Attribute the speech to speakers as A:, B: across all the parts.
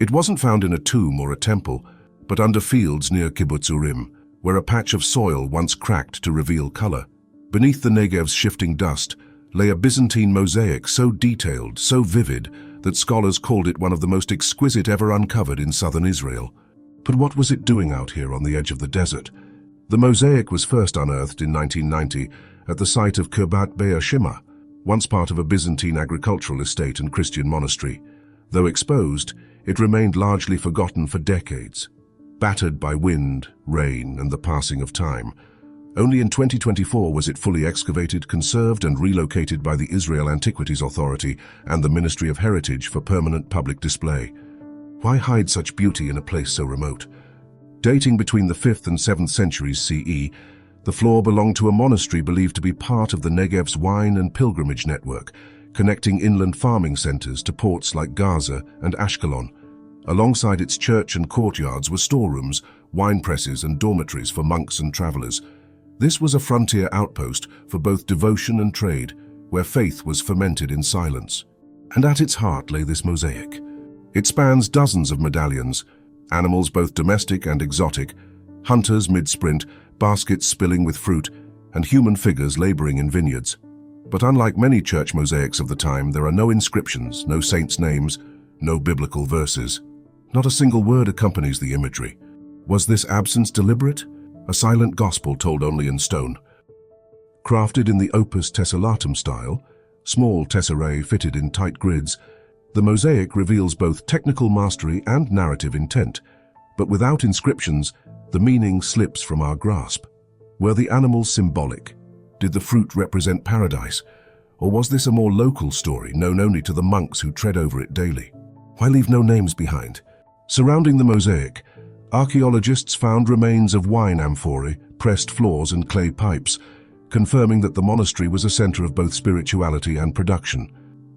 A: It wasn't found in a tomb or a temple, but under fields near Kibbutz Urim, where a patch of soil once cracked to reveal color. Beneath the Negev's shifting dust lay a Byzantine mosaic so detailed, so vivid, that scholars called it one of the most exquisite ever uncovered in southern Israel. But what was it doing out here on the edge of the desert? The mosaic was first unearthed in 1990 at the site of Kibbutz Urim, once part of a Byzantine agricultural estate and Christian monastery. Though exposed, it remained largely forgotten for decades, battered by wind, rain, and the passing of time. Only in 2024 was it fully excavated, conserved, and relocated by the Israel Antiquities Authority and the Ministry of Heritage for permanent public display. Why hide such beauty in a place so remote? Dating between the 5th and 7th centuries CE, the floor belonged to a monastery believed to be part of the Negev's wine and pilgrimage network, connecting inland farming centers to ports like Gaza and Ashkelon. Alongside its church and courtyards were storerooms, wine presses, and dormitories for monks and travelers. This was a frontier outpost for both devotion and trade, where faith was fermented in silence. And at its heart lay this mosaic. It spans dozens of medallions, animals both domestic and exotic, hunters mid-sprint, baskets spilling with fruit, and human figures laboring in vineyards. But unlike many church mosaics of the time, there are no inscriptions, no saints' names, no biblical verses. Not a single word accompanies the imagery. Was this absence deliberate? A silent gospel told only in stone. Crafted in the opus tessellatum style, small tesserae fitted in tight grids, the mosaic reveals both technical mastery and narrative intent. But without inscriptions, the meaning slips from our grasp. Were the animals symbolic? Did the fruit represent paradise? Or was this a more local story known only to the monks who tread over it daily? Why leave no names behind? Surrounding the mosaic, archaeologists found remains of wine amphorae, pressed floors, and clay pipes, confirming that the monastery was a center of both spirituality and production.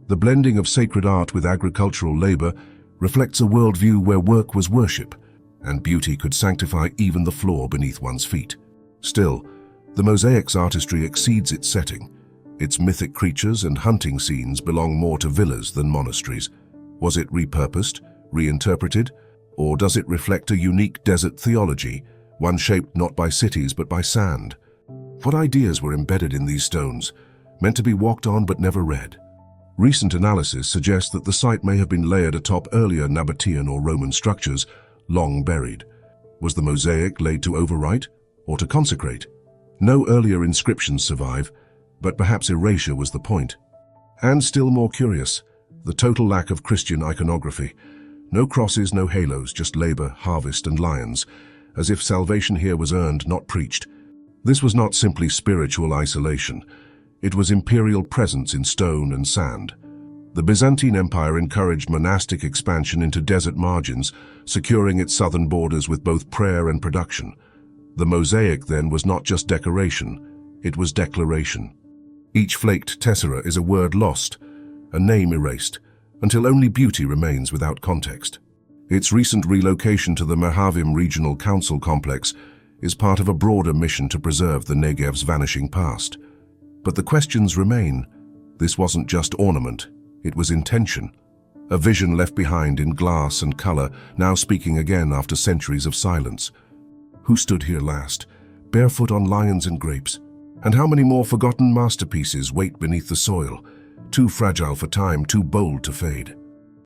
A: The blending of sacred art with agricultural labor reflects a worldview where work was worship, and beauty could sanctify even the floor beneath one's feet. Still, the mosaic's artistry exceeds its setting. Its mythic creatures and hunting scenes belong more to villas than monasteries. Was it repurposed, reinterpreted, or does it reflect a unique desert theology, one shaped not by cities but by sand? What ideas were embedded in these stones, meant to be walked on but never read? Recent analysis suggests that the site may have been layered atop earlier Nabatean or Roman structures, long buried. Was the mosaic laid to overwrite or to consecrate? No earlier inscriptions survive, but perhaps erasure was the point. And still more curious, the total lack of Christian iconography. No crosses, no halos, just labor, harvest, and lions, as if salvation here was earned, not preached. This was not simply spiritual isolation. It was imperial presence in stone and sand. The Byzantine Empire encouraged monastic expansion into desert margins, securing its southern borders with both prayer and production. The mosaic, then, was not just decoration, it was declaration. Each flaked tessera is a word lost, a name erased, until only beauty remains without context. Its recent relocation to the Merhavim Regional Council Complex is part of a broader mission to preserve the Negev's vanishing past. But the questions remain. This wasn't just ornament, it was intention. A vision left behind in glass and color, now speaking again after centuries of silence. Who stood here last, barefoot on lions and grapes? And how many more forgotten masterpieces wait beneath the soil, too fragile for time, too bold to fade?